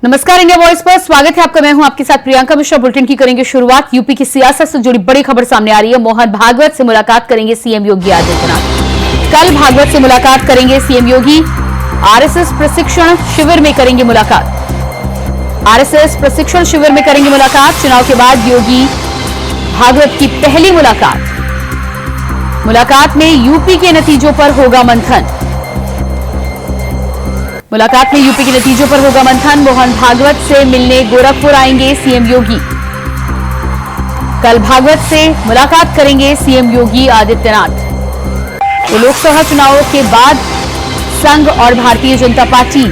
नमस्कार, India voice पर स्वागत है आपका। मैं हूं आपके साथ प्रियंका मिश्रा। बुलेटिन की करेंगे शुरुआत। यूपी की सियासत से जुड़ी बड़ी खबर सामने आ रही है। मोहन भागवत से मुलाकात करेंगे सीएम योगी आदित्यनाथ। कल भागवत से मुलाकात करेंगे सीएम योगी। आरएसएस प्रशिक्षण शिविर में करेंगे मुलाकात। आरएसएस प्रशिक्षण शिविर में करेंगे मुलाकात। चुनाव के बाद योगी भागवत की पहली मुलाकात में यूपी के नतीजों पर होगा मंथन। मुलाकात में यूपी के नतीजों पर होगा मंथन। मोहन भागवत से मिलने गोरखपुर आएंगे सीएम योगी। कल भागवत से मुलाकात करेंगे सीएम योगी आदित्यनाथ। तो लोकसभा चुनावों के बाद संघ और भारतीय जनता पार्टी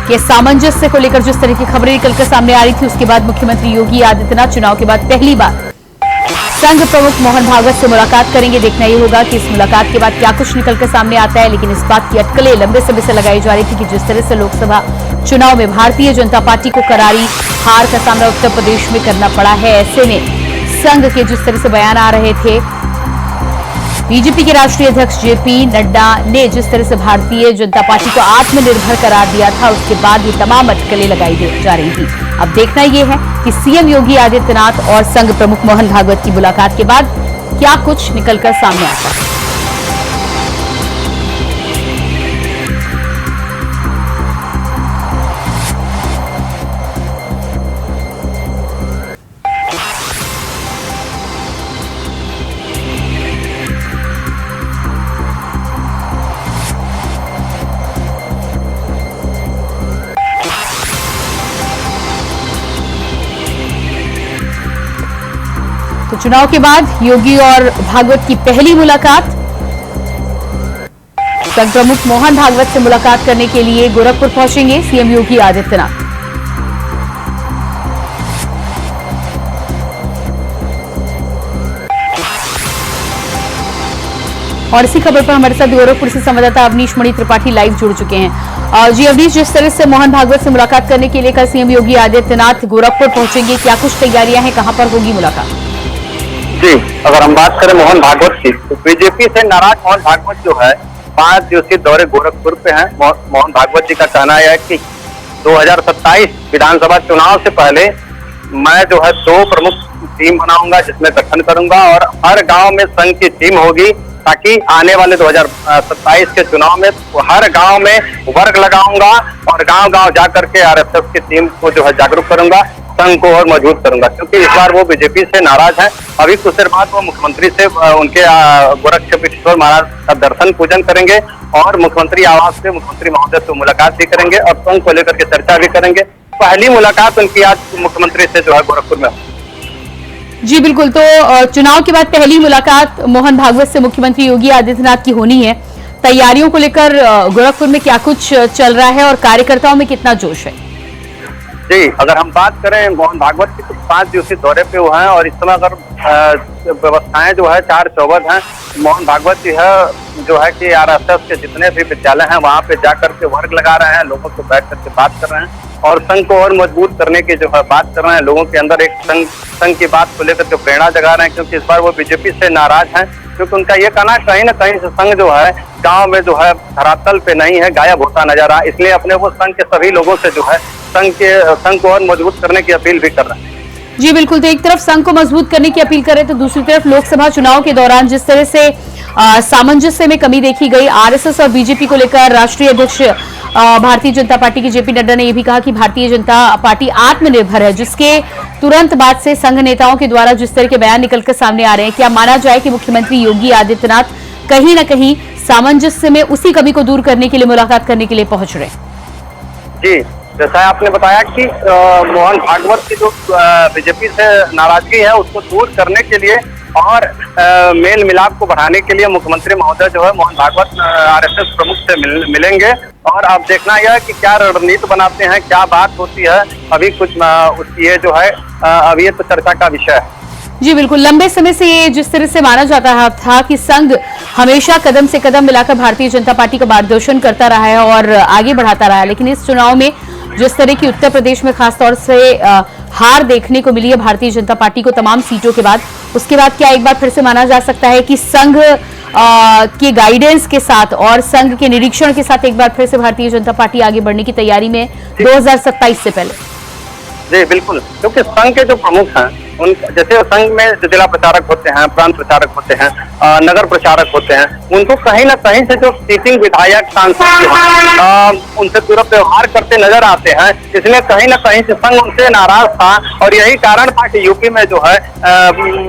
के सामंजस्य को लेकर जिस तरह की खबरें निकलकर सामने आ रही थी, उसके बाद मुख्यमंत्री योगी आदित्यनाथ चुनाव के बाद पहली बार संघ प्रमुख मोहन भागवत से मुलाकात करेंगे। देखना ये होगा कि इस मुलाकात के बाद क्या कुछ निकलकर सामने आता है। लेकिन इस बात की अटकलें लंबे समय से लगाई जा रही थी कि जिस तरह से लोकसभा चुनाव में भारतीय जनता पार्टी को करारी हार का सामना उत्तर प्रदेश में करना पड़ा है, ऐसे में संघ के जिस तरह से बयान आ रहे थे, बीजेपी के राष्ट्रीय अध्यक्ष जेपी नड्डा ने जिस तरह से भारतीय जनता पार्टी को आत्मनिर्भर करार दिया था, उसके बाद ये तमाम अटकलें लगाई जा रही थी। अब देखना यह है कि सीएम योगी आदित्यनाथ और संघ प्रमुख मोहन भागवत की मुलाकात के बाद क्या कुछ निकलकर सामने आता है। तो चुनाव के बाद योगी और भागवत की पहली मुलाकात। संघ प्रमुख मोहन भागवत से मुलाकात करने के लिए गोरखपुर पहुंचेंगे सीएम योगी आदित्यनाथ। और इसी खबर पर हमारे साथ गोरखपुर से संवाददाता अवनीश मणि त्रिपाठी लाइव जुड़ चुके हैं। जी अवनीश, जिस तरह से मोहन भागवत से मुलाकात करने के लिए कल सीएम योगी आदित्यनाथ गोरखपुर पहुंचेंगे, क्या कुछ तैयारियां हैं, कहां पर होगी मुलाकात? जी, अगर हम बात करें मोहन भागवत की, तो बीजेपी से नाराज मोहन भागवत जो है 5 दिवसीय दौरे गोरखपुर पे हैं। मोहन भागवत जी का कहना है कि 2027 विधानसभा चुनाव से पहले मैं जो है 2 प्रमुख टीम बनाऊंगा, जिसमें गठन करूंगा और हर गांव में संघ की टीम होगी, ताकि आने वाले 2027 के चुनाव में हर गांव में वर्ग लगाऊंगा और गांव-गांव जाकर के आरएसएस की टीम को जो है जागरूक करूंगा, संघ को और मजबूत करूंगा। क्योंकि इस बार वो बीजेपी से नाराज है। अभी कुछ देर बाद वो मुख्यमंत्री से उनके गोरक्षपीठेश्वर महाराज का दर्शन पूजन करेंगे और मुख्यमंत्री आवास से मुख्यमंत्री महोदय से मुलाकात भी करेंगे और संघ को लेकर के चर्चा भी करेंगे। पहली मुलाकात उनकी आज मुख्यमंत्री से जो है गोरखपुर में। जी बिल्कुल, तो चुनाव के बाद पहली मुलाकात मोहन भागवत से मुख्यमंत्री योगी आदित्यनाथ की होनी है। तैयारियों को लेकर गोरखपुर में क्या कुछ चल रहा है और कार्यकर्ताओं में कितना जोश है? जी, अगर हम बात करें मोहन भागवत की, तो 5 दिवसीय दौरे पे हुए हैं और इस समय अगर व्यवस्थाएं जो है 4 चौबंद हैं। मोहन भागवत जी है जो है कि आरएसएस के जितने भी विद्यालय हैं वहां पे जाकर के वर्ग लगा रहे हैं, लोगों से बैठ करके बात कर रहे हैं और संघ को और मजबूत करने की जो है बात कर रहे हैं। लोगों के अंदर एक संघ की बात को लेकर के प्रेरणा जगा रहे हैं, क्योंकि इस बार वो बीजेपी से नाराज हैं। क्योंकि उनका ये कहना कहीं ना कहीं से संघ जो है गांव में जो है धरातल पे नहीं है, गायब होता नजर आ, इसलिए अपने वो संघ के सभी लोगों से जो है संघ को और मजबूत करने की अपील भी कर रहे हैं। जी बिल्कुल, तो एक तरफ संघ को मजबूत करने की अपील करें तो दूसरी तरफ लोकसभा चुनाव के दौरान जिस तरह से सामंजस्य में कमी देखी गई, आरएसएस और बीजेपी को लेकर राष्ट्रीय अध्यक्ष भारतीय जनता पार्टी के जेपी नड्डा ने यह भी कहा कि भारतीय जनता पार्टी आत्मनिर्भर है, जिसके तुरंत बाद से संघ नेताओं के द्वारा जिस तरह के बयान निकलकर सामने आ रहे हैं, क्या माना जाए कि मुख्यमंत्री योगी आदित्यनाथ कहीं न कहीं सामंजस्य में उसी कमी को दूर करने के लिए मुलाकात करने के लिए पहुंच रहे हैं? जी, जैसा आपने बताया कि मोहन भागवत की जो बीजेपी से नाराजगी है उसको दूर करने के लिए और मेल मिलाप को बढ़ाने के लिए मुख्यमंत्री महोदय जो है मोहन भागवत आरएसएस प्रमुख से मिलेंगे। और अब देखना यह कि क्या रणनीति बनाते हैं, क्या बात होती है, अभी कुछ ये जो है अभी ये तो चर्चा का विषय है। जी बिल्कुल, लंबे समय से ये जिस तरह से माना जाता था कि संघ हमेशा कदम से कदम मिलाकर भारतीय जनता पार्टी का मार्गदर्शन करता रहा है और आगे बढ़ाता रहा है, लेकिन इस चुनाव में जिस तरह की उत्तर प्रदेश में खासतौर से हार देखने को मिली है भारतीय जनता पार्टी को तमाम सीटों के बाद, उसके बाद क्या एक बार फिर से माना जा सकता है कि संघ के गाइडेंस के साथ और संघ के निरीक्षण के साथ एक बार फिर से भारतीय जनता पार्टी आगे बढ़ने की तैयारी में 2027 से पहले? जी बिल्कुल, क्योंकि संघ के जो प्रमुख हैं उन जैसे संघ में जो जिला प्रचारक होते हैं, प्रांत प्रचारक होते हैं, नगर प्रचारक होते हैं, उनको कहीं ना कहीं से जो सिटिंग विधायक सांसद जो हैं उनसे दुर्व्यवहार करते नजर आते हैं। इसलिए कहीं ना कहीं से संघ उनसे नाराज था और यही कारण था कि यूपी में जो है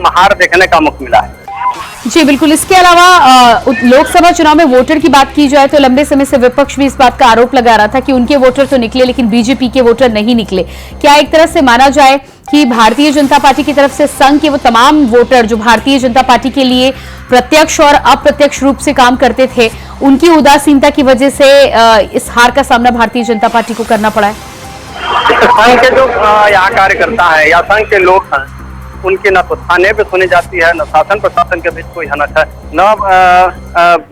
हार देखने का मुख मिला है। जी बिल्कुल। इसके अलावा लोकसभा चुनाव में वोटर की बात की जाए तो लंबे समय से विपक्ष भी इस बात का आरोप लगा रहा था कि उनके वोटर तो निकले लेकिन बीजेपी के वोटर नहीं निकले। क्या एक तरह से माना जाए कि भारतीय जनता पार्टी की तरफ से संघ के वो तमाम वोटर जो भारतीय जनता पार्टी के लिए प्रत्यक्ष और अप्रत्यक्ष रूप से काम करते थे, उनकी उदासीनता की वजह से इस हार का सामना भारतीय जनता पार्टी को करना पड़ा है? संघ के जो यहाँ कार्यकर्ता है या संघ के लोग हैं, उनकी न तो थाने पे सुनी जाती है, न शासन प्रशासन के बीच कोई हनक है, न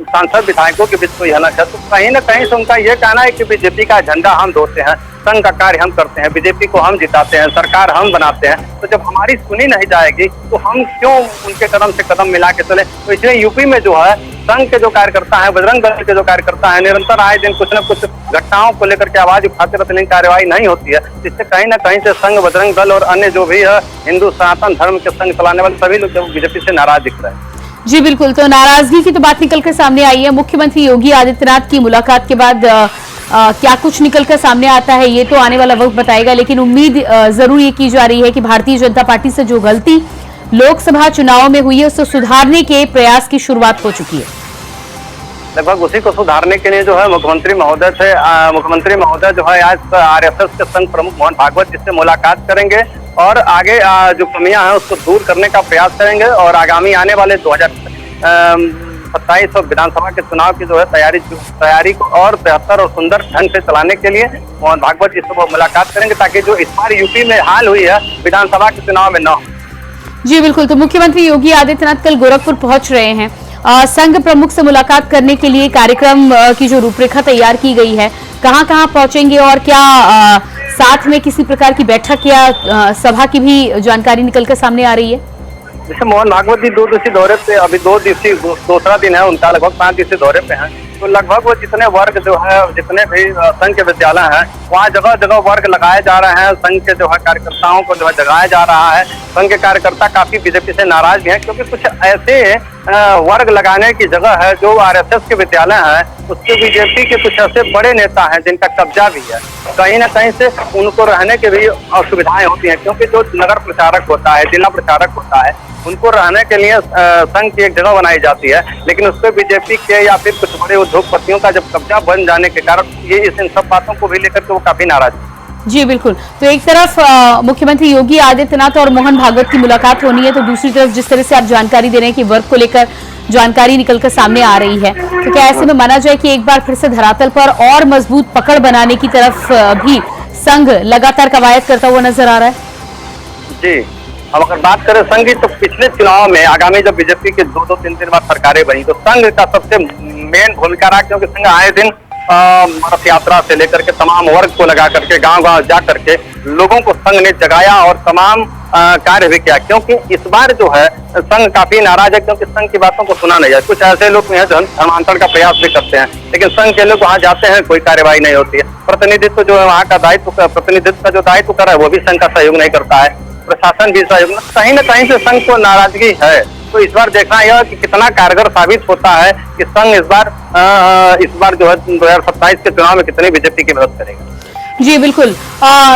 सांसद विधायकों के बीच कोई हनक है। तो कहीं ना कहीं से उनका ये कहना है कि बीजेपी का झंडा हम ढोते हैं, संघ का कार्य हम करते हैं, बीजेपी को हम जिताते हैं, सरकार हम बनाते हैं। तो जब हमारी सुनी नहीं जाएगी तो हम क्यों उनके कदम से कदम मिला के चले? तो इसलिए यूपी में जो है संघ के जो कार्यकर्ता है, बजरंग दल के जो कार्यकर्ता है, निरंतर आए दिन कुछ न कुछ घटनाओं को लेकर के आवाज उठाते रहते, लेकिन कार्रवाई नहीं होती है। जिससे कहीं ना कहीं से संघ, बजरंग दल और अन्य जो भी है हिंदू सनातन धर्म के संघ चलाने वाले सभी लोग बीजेपी से नाराज दिख रहे हैं। जी बिल्कुल। तो नाराजगी की तो बात निकल कर सामने आई है। मुख्यमंत्री योगी आदित्यनाथ की मुलाकात के बाद क्या कुछ निकल कर सामने आता है ये तो आने वाला वक्त बताएगा, लेकिन उम्मीद जरूर ये की जा रही है कि भारतीय जनता पार्टी से जो गलती लोकसभा चुनाव में हुई है उसको सुधारने के प्रयास की शुरुआत हो चुकी है। लगभग उसी को सुधारने के लिए जो है मुख्यमंत्री महोदय जो है आज आरएसएस के संघ प्रमुख मोहन भागवत जी से मुलाकात करेंगे और आगे जो कमियां हैं उसको दूर करने का प्रयास करेंगे और आगामी आने वाले 2027 और विधानसभा के चुनाव की जो है तैयारी को और बेहतर और सुंदर ढंग से चलाने के लिए मोहन भागवत जी से वो मुलाकात करेंगे, ताकि जो इस बार यूपी में हाल हुई है विधानसभा के चुनाव में न हो। जी बिल्कुल। तो मुख्यमंत्री योगी आदित्यनाथ कल गोरखपुर पहुंच रहे हैं। संघ प्रमुख से मुलाकात करने के लिए कार्यक्रम की जो रूपरेखा तैयार की गई है, कहां कहां पहुंचेंगे और क्या साथ में किसी प्रकार की बैठक या सभा की भी जानकारी निकलकर सामने आ रही है? जैसे मोहन भागवत जी 2 दिवसीय दौरे पे, अभी 2 दिवसीय दूसरा दिन है उनका, लगभग 5 दिवसीय दौरे पे हैं। तो लगभग वो जितने वर्ग जो है, जितने भी संघ के विद्यालय हैं, वहाँ जगह जगह वर्ग लगाए जा रहे हैं। संघ के जो है कार्यकर्ताओं को जो है जगाया जा रहा है। संघ के कार्यकर्ता काफी बीजेपी से नाराज भी हैं, क्योंकि कुछ ऐसे वर्ग लगाने की जगह है जो आरएसएस के विद्यालय हैं, उसके बीजेपी के कुछ ऐसे बड़े नेता हैं जिनका कब्जा भी है। कहीं ना कहीं से उनको रहने की भी असुविधाएं होती हैं, क्योंकि जो नगर प्रचारक होता है, जिला प्रचारक होता है, उनको रहने के लिए संघ की एक जगह बनाई जाती है, लेकिन उस पर बीजेपी के या फिर कुछ बड़े उद्योगपतियों का जब कब्जा बन जाने के कारण ये इन सब बातों को भी लेकर के वो काफी नाराज है। जी बिल्कुल। तो एक तरफ मुख्यमंत्री योगी आदित्यनाथ और मोहन भागवत की मुलाकात होनी है, तो दूसरी तरफ जिस तरह से आप जानकारी दे रहे हैं कि वर्ग को लेकर जानकारी निकलकर सामने आ रही है, तो क्या ऐसे में माना जाए कि एक बार फिर से धरातल पर और मजबूत पकड़ बनाने की तरफ भी संघ लगातार कवायद करता हुआ नजर आ रहा है? जी, अब अगर बात करें संघ की, तो पिछले चुनाव में आगामी जब बीजेपी के 2-2, 3 बार सरकारें बनी, तो संघ का सबसे मेन भूमिका रहा, क्योंकि संघ आए दिन रथ यात्रा से लेकर के तमाम वर्ग को लगा करके गांव-गांव जा करके लोगों को संघ ने जगाया और तमाम कार्य भी किया। क्योंकि इस बार जो है संघ काफी नाराज है, क्योंकि संघ की बातों को सुना नहीं जाए। कुछ ऐसे लोग हैं जो धर्मांतरण का प्रयास भी करते हैं, लेकिन संघ के लोग वहां जाते हैं, कोई कार्यवाही नहीं होती है। प्रतिनिधित्व जो है वहाँ का प्रतिनिधित्व का जो दायित्व कर रहा है वो भी संघ का सहयोग नहीं करता है, प्रशासन भी सहयोग, कहीं ना कहीं से संघ को नाराजगी है। तो इस बार देखना यह कि कितना कारगर साबित होता है कि संघ इस बार जो है 2027 के चुनाव में कितनी बीजेपी की मदद करेगा। जी बिल्कुल।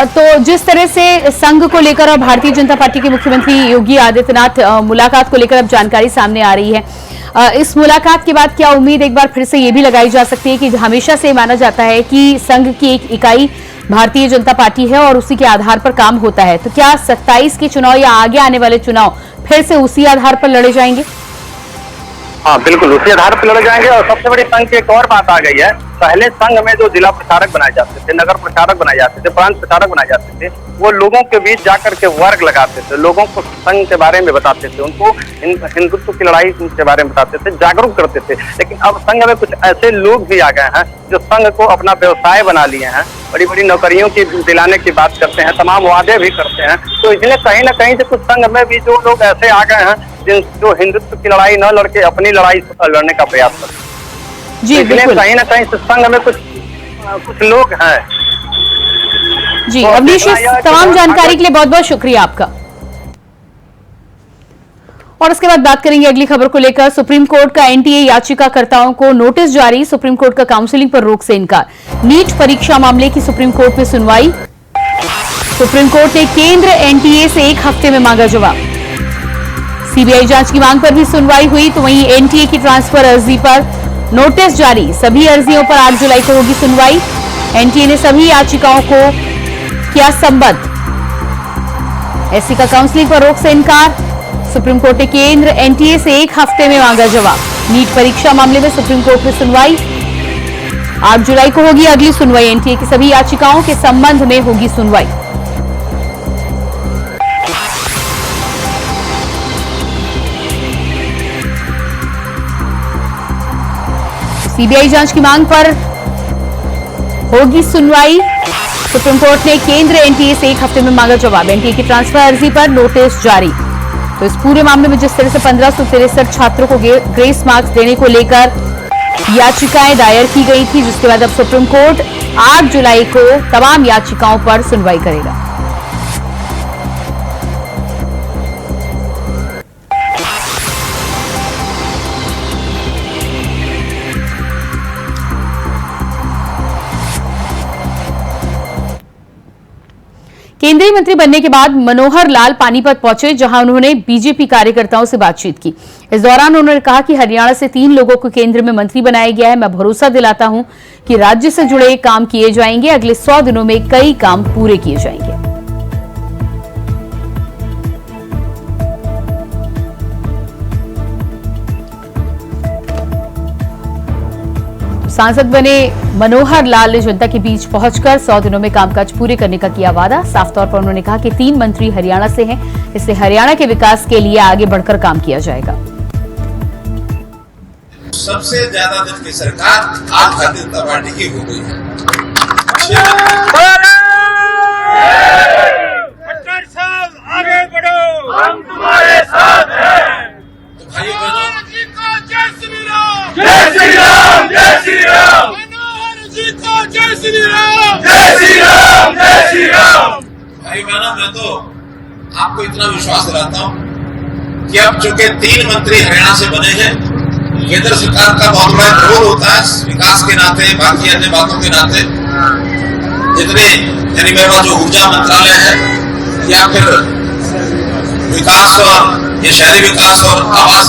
तो जिस तरह से संघ को लेकर और भारतीय जनता पार्टी के मुख्यमंत्री योगी आदित्यनाथ मुलाकात को लेकर अब जानकारी सामने आ रही है, इस मुलाकात के बाद क्या उम्मीद एक बार फिर से ये भी लगाई जा सकती है कि हमेशा से माना जाता है कि संघ की एक इकाई भारतीय जनता पार्टी है और उसी के आधार पर काम होता है, तो क्या 27 के चुनाव या आगे आने वाले चुनाव फिर से उसी आधार पर लड़े जाएंगे? हाँ बिल्कुल, उसी आधार पर लड़े जाएंगे। और सबसे बड़ी संघ की एक और बात आ गई है पहले संघ में जो जिला प्रचारक बनाए जाते थे, नगर प्रचारक बनाए जाते थे, प्रांत प्रचारक बनाए जाते थे, वो लोगों के बीच जाकर के वर्ग लगाते थे, लोगों को संघ के बारे में बताते थे, उनको हिंदुत्व की लड़ाई के बारे में बताते थे, जागरूक करते थे। लेकिन अब संघ में कुछ ऐसे लोग भी आ गए हैं जो संघ को अपना व्यवसाय बना लिए हैं, बड़ी बड़ी नौकरियों की दिलाने की बात करते हैं, तमाम वादे भी करते हैं। तो इसलिए कहीं ना कहीं से कुछ संघ में भी जो लोग ऐसे आ गए हैं जो हिंदुत्व की लड़ाई न लड़के अपनी लड़ाई लड़ने का प्रयास करते हैं। जी इसलिए बिल्कुल कहीं ना कहीं से संघ में कुछ लोग हैं। जी। तो अवनीश, देखना यह है कि तमाम मोहन जानकारी भागवत के लिए बहुत बहुत शुक्रिया आपका। और इसके बाद बात करेंगे अगली खबर को लेकर। सुप्रीम कोर्ट का एनटीए याचिकाकर्ताओं को नोटिस जारी, सुप्रीम कोर्ट का काउंसलिंग पर रोक से इनकार। नीट परीक्षा मामले की सुप्रीम कोर्ट में सुनवाई, सुप्रीम कोर्ट ने केंद्र एनटीए से 1 हफ्ते में मांगा जवाब। सीबीआई जांच की मांग पर भी सुनवाई हुई, तो वहीं एनटीए की ट्रांसफर अर्जी पर नोटिस जारी, सभी अर्जियों पर 8 जुलाई को होगी सुनवाई। एनटीए ने सभी याचिकाओं को किया संबद्ध, एससी का काउंसलिंग पर रोक से इनकार। सुप्रीम कोर्ट ने केंद्र एनटीए से 1 हफ्ते में मांगा जवाब। नीट परीक्षा मामले में सुप्रीम कोर्ट में सुनवाई, 8 जुलाई को होगी अगली सुनवाई। एनटीए की सभी याचिकाओं के संबंध में होगी सुनवाई। सीबीआई जांच की मांग पर होगी सुनवाई, सुप्रीम कोर्ट ने केंद्र एनटीए से 1 हफ्ते में मांगा जवाब। एनटीए की ट्रांसफर अर्जी पर नोटिस जारी। तो इस पूरे मामले में जिस तरह से 1563 छात्रों को ग्रेस मार्क्स देने को लेकर याचिकाएं दायर की गई थी, जिसके बाद अब सुप्रीम कोर्ट 8 जुलाई को तमाम याचिकाओं पर सुनवाई करेगा। केंद्रीय मंत्री बनने के बाद मनोहर लाल पानीपत पहुंचे, जहां उन्होंने बीजेपी कार्यकर्ताओं से बातचीत की। इस दौरान उन्होंने कहा कि हरियाणा से 3 लोगों को केंद्र में मंत्री बनाया गया है। मैं भरोसा दिलाता हूं कि राज्य से जुड़े काम किए जाएंगे, अगले 100 दिनों में कई काम पूरे किए जाएंगे। सांसद बने मनोहर लाल ने जनता के बीच पहुंचकर 100 दिनों में कामकाज पूरे करने का किया वादा। साफ तौर पर उन्होंने कहा कि 3 मंत्री हरियाणा से हैं, इससे हरियाणा के विकास के लिए आगे बढ़कर काम किया जाएगा। सबसे ज्यादा दिन की सरकार आज भारतीय जनता पार्टी की हो गई है। खट्टर साहब आगे बढ़ो, हम तुम्हारे साथ हैं। तो भाइयों बहनों, जय श्री राम, जय श्री राम, जय श्री राम, मनोहर जी को जय श्री राम, जय श्री राम, जय श्री राम। भाई बहनों, मैं तो आपको इतना विश्वास दिलाता हूँ कि अब चूंकि 3 मंत्री हरियाणा से बने हैं, केंद्र सरकार का बहुत बड़ा रोल होता है विकास के नाते, बाकी अन्य बातों के नाते। जितने यानी मेरे पास जो ऊर्जा मंत्रालय है या फिर विकास और ये शहरी विकास और आवास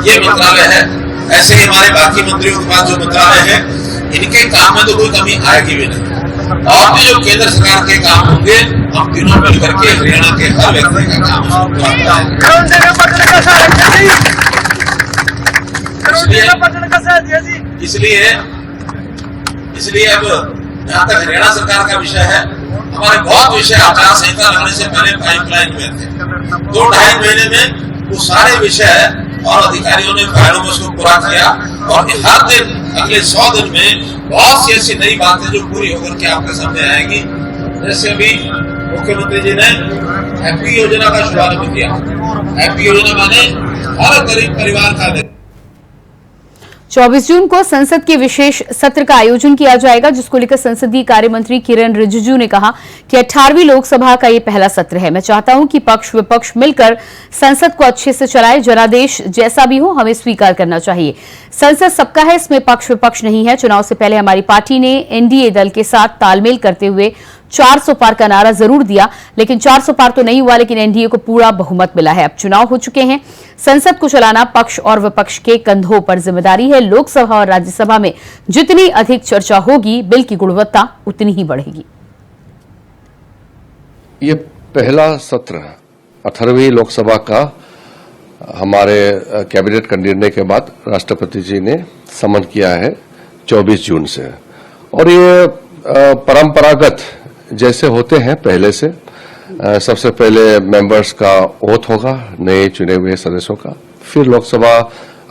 ये मंत्रालय है, ऐसे ही हमारे बाकी मंत्रियों के पास जो मंत्रालय है, इनके काम में तो कोई कमी आएगी भी नहीं। और भी जो केंद्र सरकार के काम होंगे, हम तीनों मिलकर के हरियाणा के हर व्यक्ति का काम इसलिए अब जहाँ तक हरियाणा सरकार का विषय है, हमारे बहुत विषय आचार संहिता लगने से पहले पाइपलाइन में थे। 2-2.5 महीने में वो सारे विषय और अधिकारियों ने फाइलों में उसको पूरा किया, और हर दिन अगले 100 दिन में बहुत सी ऐसी नई बातें जो पूरी होकर के आपके सामने आएंगी। जैसे अभी मुख्यमंत्री जी ने हैप्पी योजना का शुभारंभ किया। हैप्पी योजना माने हर गरीब परिवार का 24 जून को संसद के विशेष सत्र का आयोजन किया जाएगा, जिसको लेकर संसदीय कार्य मंत्री किरण रिजिजू ने कहा कि 18वीं लोकसभा का ये पहला सत्र है। मैं चाहता हूं कि पक्ष विपक्ष मिलकर संसद को अच्छे से चलाए। जनादेश जैसा भी हो, हमें स्वीकार करना चाहिए। संसद सबका है, इसमें पक्ष विपक्ष नहीं है। चुनाव से पहले हमारी पार्टी ने एनडीए दल के साथ तालमेल करते हुए 400 पार का नारा जरूर दिया, लेकिन 400 पार तो नहीं हुआ, लेकिन एनडीए को पूरा बहुमत मिला है। अब चुनाव हो चुके हैं, संसद को चलाना पक्ष और विपक्ष के कंधों पर जिम्मेदारी है। लोकसभा और राज्यसभा में जितनी अधिक चर्चा होगी, बिल की गुणवत्ता उतनी ही बढ़ेगी। ये पहला सत्र 18वीं लोकसभा का हमारे कैबिनेट का निर्णय के बाद राष्ट्रपति जी ने समन किया है 24 जून से। और ये परंपरागत जैसे होते हैं पहले से, सबसे पहले मेंबर्स का ओथ होगा नए चुने हुए सदस्यों का, फिर लोकसभा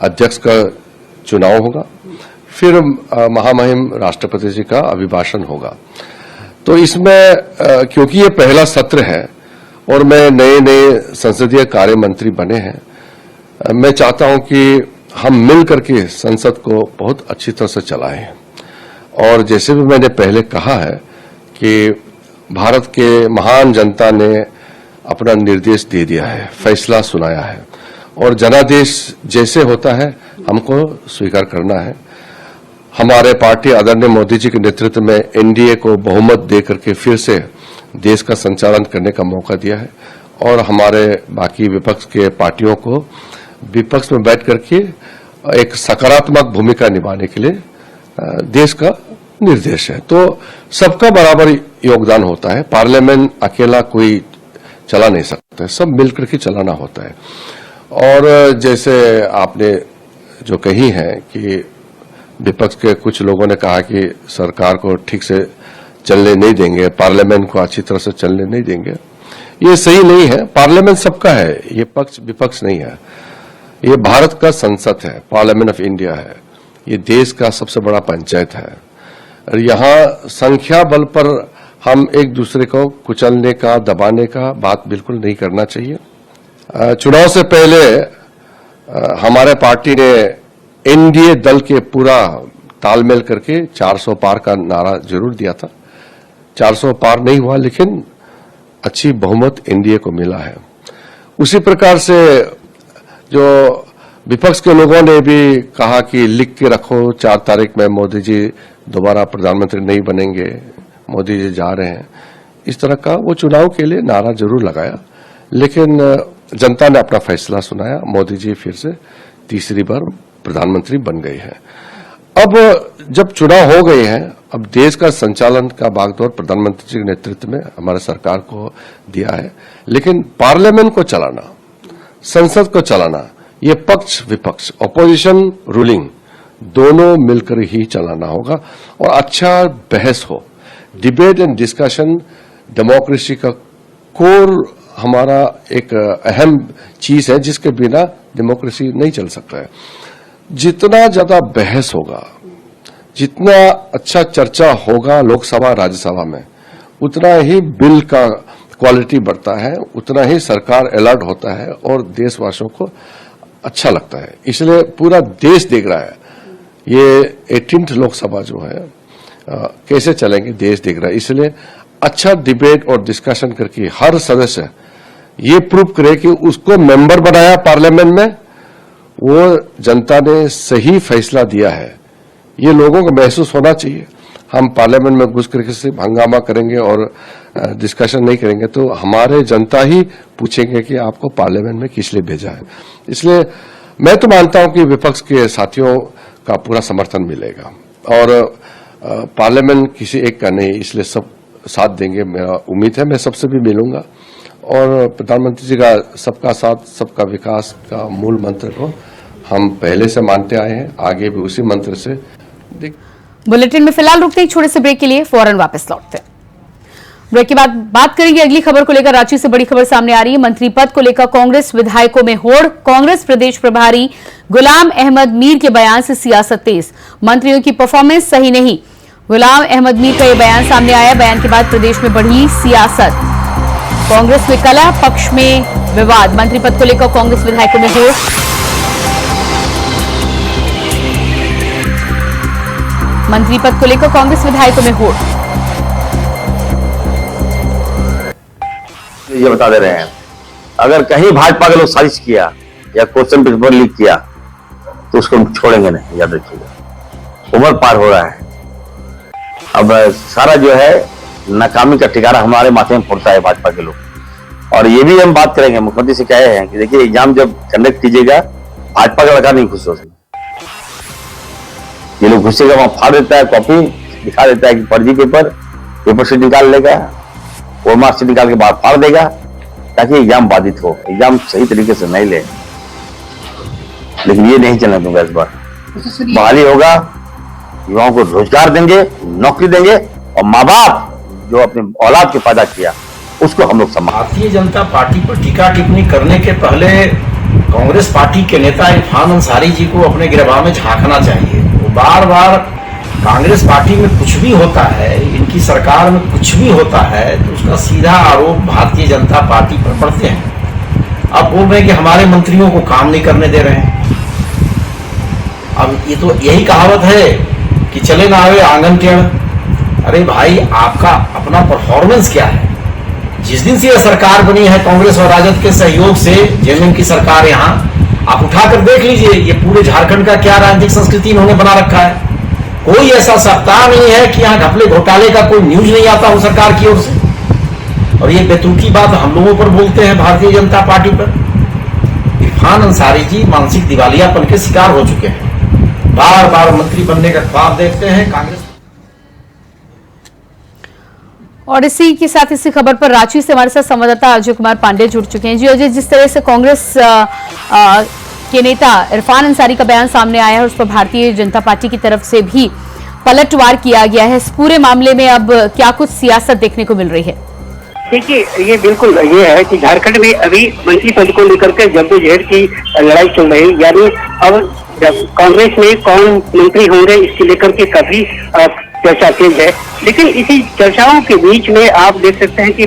अध्यक्ष का चुनाव होगा, फिर महामहिम राष्ट्रपति जी का अभिभाषण होगा। तो इसमें क्योंकि ये पहला सत्र है और मैं नए संसदीय कार्य मंत्री बने हैं, मैं चाहता हूं कि हम मिल करके संसद को बहुत अच्छी तरह से चलाएं। और जैसे भी मैंने पहले कहा है कि भारत के महान जनता ने अपना निर्देश दे दिया है, फैसला सुनाया है, और जनादेश जैसे होता है हमको स्वीकार करना है। हमारे पार्टी आदरणीय मोदी जी के नेतृत्व में एनडीए को बहुमत दे करके फिर से देश का संचालन करने का मौका दिया है, और हमारे बाकी विपक्ष के पार्टियों को विपक्ष में बैठ करके एक सकारात्मक भूमिका निभाने के लिए देश का निर्देश है। तो सबका बराबर योगदान होता है, पार्लियामेंट अकेला कोई चला नहीं सकता है, सब मिलकर के चलाना होता है। और जैसे आपने जो कही है कि विपक्ष के कुछ लोगों ने कहा कि सरकार को ठीक से चलने नहीं देंगे, पार्लियामेंट को अच्छी तरह से चलने नहीं देंगे, ये सही नहीं है। पार्लियामेंट सबका है, ये पक्ष विपक्ष नहीं है। ये भारत का संसद है, पार्लियामेंट ऑफ इंडिया है, ये देश का सबसे बड़ा पंचायत है। और यहाँ संख्या बल पर हम एक दूसरे को कुचलने का, दबाने का बात बिल्कुल नहीं करना चाहिए। चुनाव से पहले हमारे पार्टी ने एनडीए दल के पूरा तालमेल करके 400 पार का नारा जरूर दिया था। 400 पार नहीं हुआ, लेकिन अच्छी बहुमत एनडीए को मिला है। उसी प्रकार से जो विपक्ष के लोगों ने भी कहा कि लिख के रखो 4 तारीख में मोदी जी दोबारा प्रधानमंत्री नहीं बनेंगे, मोदी जी जा रहे हैं, इस तरह का वो चुनाव के लिए नारा जरूर लगाया, लेकिन जनता ने अपना फैसला सुनाया। मोदी जी फिर से तीसरी बार प्रधानमंत्री बन गए हैं। अब जब चुनाव हो गए हैं, अब देश का संचालन का बागडोर प्रधानमंत्री जी के नेतृत्व में हमारे सरकार को दिया है, लेकिन पार्लियामेंट को चलाना, संसद को चलाना, ये पक्ष विपक्ष, ऑपोजिशन रूलिंग, दोनों मिलकर ही चलाना होगा। और अच्छा बहस हो, डिबेट एंड डिस्कशन डेमोक्रेसी का कोर हमारा एक अहम चीज है, जिसके बिना डेमोक्रेसी नहीं चल सकता है। जितना ज्यादा बहस होगा, जितना अच्छा चर्चा होगा लोकसभा राज्यसभा में, उतना ही बिल का क्वालिटी बढ़ता है, उतना ही सरकार अलर्ट होता है और देशवासियों को अच्छा लगता है। इसलिए पूरा देश देख रहा है ये 18th लोकसभा जो है कैसे चलेंगे, देश देख रहा है। इसलिए अच्छा डिबेट और डिस्कशन करके हर सदस्य ये प्रूव करे कि उसको मेंबर बनाया पार्लियामेंट में, वो जनता ने सही फैसला दिया है, ये लोगों को महसूस होना चाहिए। हम पार्लियामेंट में घुस करके सिर्फ हंगामा करेंगे और डिस्कशन नहीं करेंगे तो हमारे जनता ही पूछेंगे कि आपको पार्लियामेंट में किस लिए भेजा है। इसलिए मैं तो मानता हूं कि विपक्ष के साथियों का पूरा समर्थन मिलेगा और पार्लियामेंट किसी एक का नहीं, इसलिए सब साथ देंगे। मेरा उम्मीद है मैं सबसे भी मिलूंगा और प्रधानमंत्री जी का सबका साथ सबका विकास का मूल मंत्र को हम पहले से मानते आए हैं, आगे भी उसी मंत्र से बुलेटिन में फिलहाल रुकते हैं छोटे से ब्रेक के लिए, फौरन वापस लौटते हैं। ब्रेक के बाद बात करेंगे अगली खबर को लेकर। रांची से बड़ी खबर सामने आ रही है, मंत्री पद को लेकर कांग्रेस विधायकों में होड़। कांग्रेस प्रदेश प्रभारी गुलाम अहमद मीर के बयान से सियासत तेज, मंत्रियों की परफॉर्मेंस सही नहीं, गुलाम अहमद मीर का यह बयान सामने आया। बयान के बाद प्रदेश में बढ़ी सियासत, कांग्रेस में कलह, पक्ष में विवाद, मंत्री पद को लेकर कांग्रेस विधायकों में होड़। मंत्री पद को लेकर कांग्रेस विधायकों में होड़। ये बता दे रहे हैं, अगर कहीं भाजपा के लोग साजिश किया या क्वेश्चन पेपर लीक किया तो उसको हम छोड़ेंगे नहीं, याद रखिएगा। उम्र पार हो रहा है, अब सारा जो है नाकामी का ठिकाना हमारे माथे में फोड़ता है भाजपा के लोग। और ये भी हम बात करेंगे, मुख्यमंत्री से कहे हैं कि देखिए एग्जाम जब कंडक्ट कीजिएगा भाजपा का लड़का नहीं खुश हो सकता। ये लोग घुसेगा वहां फाड़ देता है, कॉपी दिखा देता है कि फर्जी पेपर से निकाल लेगा, और मार्क्स से निकाल के बाहर फाड़ देगा ताकि एग्जाम बाधित हो, एग्जाम सही तरीके से नहीं ले। लेकिन ये नहीं चलने दूंगा, इस बार बहाली होगा, युवाओं को रोजगार देंगे, नौकरी देंगे, और माँ बाप जो अपने औलाद के पैदा किया उसको हम लोग सम्मान। भारतीय जनता पार्टी पर टीका टिप्पणी करने के पहले कांग्रेस पार्टी के नेता इरफान अंसारी जी को अपने गिरबान में झांकना चाहिए। वो बार बार कांग्रेस पार्टी में कुछ भी होता है, इनकी सरकार में कुछ भी होता है, तो उसका सीधा आरोप भारतीय जनता पार्टी पर पड़ते हैं। अब बोल रहे हैं कि हमारे मंत्रियों को काम नहीं करने दे रहे हैं। अब ये तो यही कहावत है कि चले ना आवे आंगन टेढ़। अरे भाई, आपका अपना परफॉर्मेंस क्या है? जिस दिन से यह सरकार बनी है कांग्रेस और राजद के सहयोग से, जेएमएम की सरकार, यहाँ आप उठाकर देख लीजिए ये पूरे झारखंड का क्या राजनीतिक संस्कृति इन्होंने बना रखा है। कोई ऐसा सप्ताह नहीं है कि यहाँ घपले घोटाले का कोई न्यूज नहीं आता हो सरकार की ओर से। और ये बेतुकी बात हम लोगों पर बोलते हैं, भारतीय जनता पार्टी पर। इरफान अंसारी जी मानसिक दिवालियापन के शिकार हो चुके हैं, बार बार मंत्री बनने का ख्वाब देखते हैं कांग्रेस। और इसी के साथ इसी खबर पर रांची से हमारे साथ संवाददाता अजय कुमार पांडे जुड़ चुके हैं। जी अजय, जिस तरह से कांग्रेस के नेता इरफान अंसारी का बयान सामने आया है, उस पर भारतीय जनता पार्टी की तरफ से भी पलटवार किया गया है। इस पूरे मामले में अब क्या कुछ सियासत देखने को मिल रही है? देखिए, ये बिल्कुल ये है कि झारखंड में अभी मंत्री पद को लेकर के जद्दोजहद की लड़ाई चल रही है। यानी अब कांग्रेस में कौन मंत्री होंगे इसके लेकर के काफी चर्चा तेज है। लेकिन इसी चर्चाओं के बीच में आप देख सकते हैं कि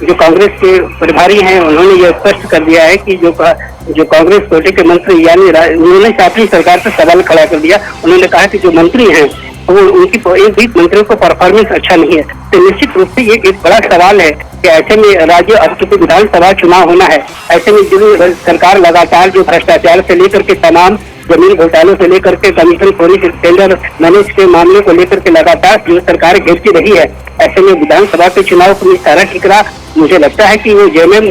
जो कांग्रेस के प्रभारी हैं उन्होंने ये स्पष्ट कर दिया है कि जो कांग्रेस कोटे के मंत्री, यानी उन्होंने अपनी सरकार पर सवाल खड़ा कर दिया। उन्होंने कहा कि जो मंत्री हैं वो उनकी एक भी मंत्रियों को परफॉर्मेंस अच्छा नहीं है। तो निश्चित रूप से ये एक बड़ा सवाल है कि ऐसे में राज्य, अब चूंकि विधानसभा चुनाव होना है, ऐसे में जो सरकार लगातार जो भ्रष्टाचार से लेकर के तमाम जमीन घोटालों से लेकर के कमीशन खोरी के टेंडर मैनेज के मामले को लेकर के लगातार जो सरकार घेरती रही है, ऐसे में विधानसभा के चुनाव को सारा ठिकरा मुझे लगता है कि वो जेएमएम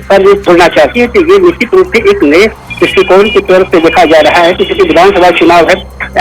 पर छोड़ना चाहती है। तो ये निश्चित रूप से एक नए दृष्टिकोण की तरफ से देखा जा रहा है कि क्योंकि विधानसभा चुनाव है,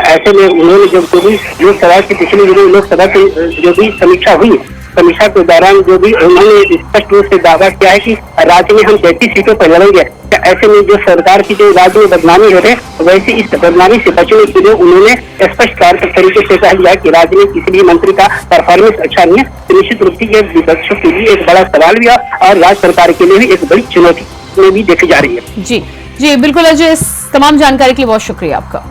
ऐसे में उन्होंने जो भी लोकसभा की पिछले दिनों लोकसभा की जो भी समीक्षा हुई, समीक्षा के दौरान जो भी उन्होंने स्पष्ट रूप से दावा किया है कि राज्य में हम 33 सीटों पर लड़ेंगे। ऐसे में जो सरकार की जो राज्य में बदनामी हो रही है, वैसे इस बदनामी से बचने के लिए उन्होंने स्पष्ट तरीके से कह दिया कि राज्य में किसी भी मंत्री का परफॉर्मेंस अच्छा नहीं है। तो निश्चित रूप से ये विपक्षों के लिए एक बड़ा सवाल भी है और राज्य सरकार के लिए भी एक बड़ी चुनौती में भी देखी जा रही है। जी बिल्कुल अजय, इस तमाम जानकारी के लिए बहुत शुक्रिया आपका।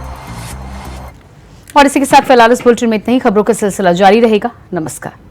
और इसी के साथ फिलहाल इस बुलेटिन में इतना ही। खबरों का सिलसिला जारी रहेगा। नमस्कार।